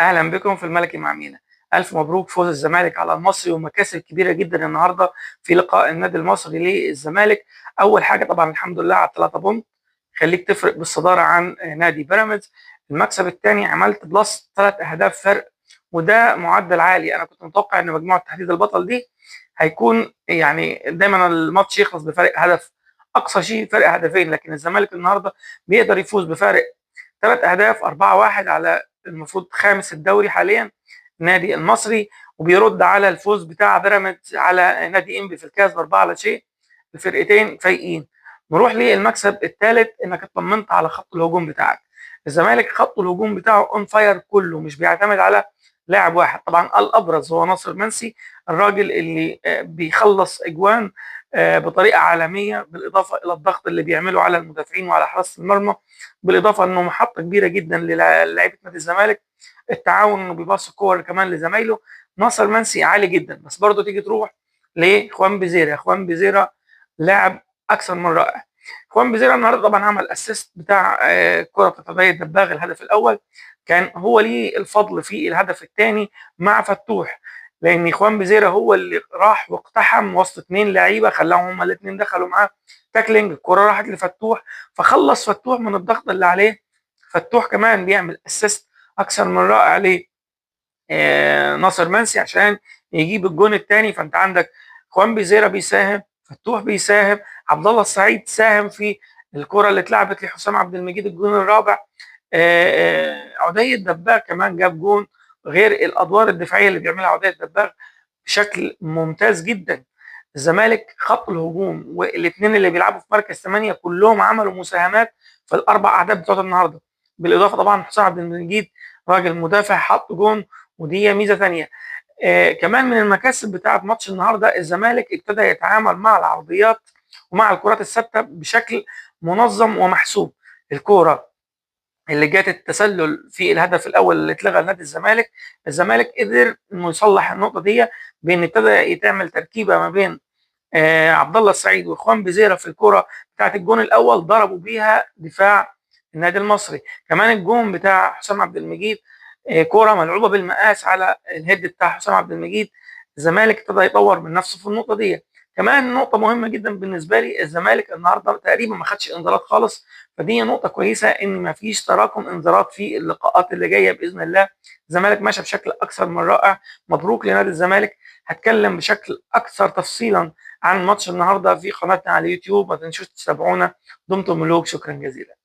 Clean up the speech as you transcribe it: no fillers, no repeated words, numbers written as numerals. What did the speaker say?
اهلا بكم في الملكي مع مينا. الف مبروك فوز الزمالك على المصري ومكاسب كبيره جدا النهارده في لقاء النادي المصري للزمالك. اول حاجه طبعا الحمد لله على 3 بونت، خليك تفرق بالصداره عن نادي بيراميدز. المكسب الثاني عملت بلس 3 اهداف فرق، وده معدل عالي. انا كنت متوقع ان مجموعه تحديد البطل دي هيكون يعني دايما الماتش يخلص بفرق هدف، اقصى شيء فرق هدفين، لكن الزمالك النهارده بيقدر يفوز بفارق 3 اهداف 4-1 على المفروض خامس الدوري حاليا النادي المصري، وبيرد على الفوز بتاع بيراميدز على نادي انبي في الكاس ب4-0. الفرقتين فايقين. نروح للمكسب الثالث، انك اطمنت على خط الهجوم بتاعك. الزمالك خط الهجوم بتاعه اون فاير كله، مش بيعتمد على لاعب واحد. طبعا الابرز هو ناصر منسي، الراجل اللي بيخلص اجوان بطريقه عالميه، بالاضافه الى الضغط اللي بيعمله على المدافعين وعلى حراسه المرمى، بالاضافه انه محطه كبيره جدا للاعيبه نادي الزمالك. التعاون انه بيباص الكور كمان لزمايله. ناصر منسي عالي جدا، بس برضه تيجي تروح لاخوان بيزيرا. اخوان بيزيرا لاعب اكثر من رائع. اخوان بيزيرا النهارده طبعا عمل اسيست بتاع كره بتاعت دباغ الهدف الاول، كان هو ليه الفضل في الهدف الثاني مع فتوح، لان اخوان بيزيرا هو اللي راح واقتحم وسط 2 لعيبه، خلاهم هما الاثنين دخلوا معاه تاكلينج، الكره راحت لفتوح فخلص فتوح من الضغط اللي عليه. فتوح كمان بيعمل اسيست اكثر من رائع ليه ناصر منسي عشان يجيب الجون الثاني. فانت عندك خوان بيزيرا بيساهم، فتوح بيساهم، عبد الله السعيد ساهم في الكره اللي اتلعبت لحسام عبد المجيد الجون الرابع. عدي الدباغ كمان جاب جون، غير الادوار الدفاعيه اللي بيعملها عدي الدباغ بشكل ممتاز جدا. الزمالك خط الهجوم والاثنين اللي بيلعبوا في مركز 8 كلهم عملوا مساهمات في ال4 اهداف بتوع النهارده. بالاضافه طبعا حسام عبد المجيد راجل مدافع حط جون، ودي ميزه ثانيه. كمان من المكاسب بتاعه ماتش النهارده، الزمالك ابتدى يتعامل مع العرضيات ومع الكرات الثابته بشكل منظم ومحسوب. الكوره اللي جات التسلل في الهدف الاول اللي اتلغى لنادي الزمالك، الزمالك قدر انه يصلح النقطه دي بان ابتدى يتعمل تركيبه ما بين عبد الله السعيد واخوان بزيره في الكره بتاعت الجون الاول، ضربوا بيها دفاع النادي المصري. كمان الجون بتاع حسام عبد المجيد كوره ملعوبه بالمقاس على الهيد بتاع حسام عبد المجيد. الزمالك ابتدى يطور من نفسه في النقطه دي. كمان نقطه مهمه جدا بالنسبه لي، الزمالك النهارده تقريبا ما خدش انذارات خالص، فدي نقطه كويسه ان ما فيش تراكم انذارات في اللقاءات اللي جايه باذن الله. الزمالك ماشي بشكل اكثر من رائع، مبروك لنادي الزمالك. هتكلم بشكل اكثر تفصيلا عن ماتش النهارده في قناتنا على اليوتيوب، ما تنسوش تتابعونا. دمتم ملوك، شكرا جزيلا.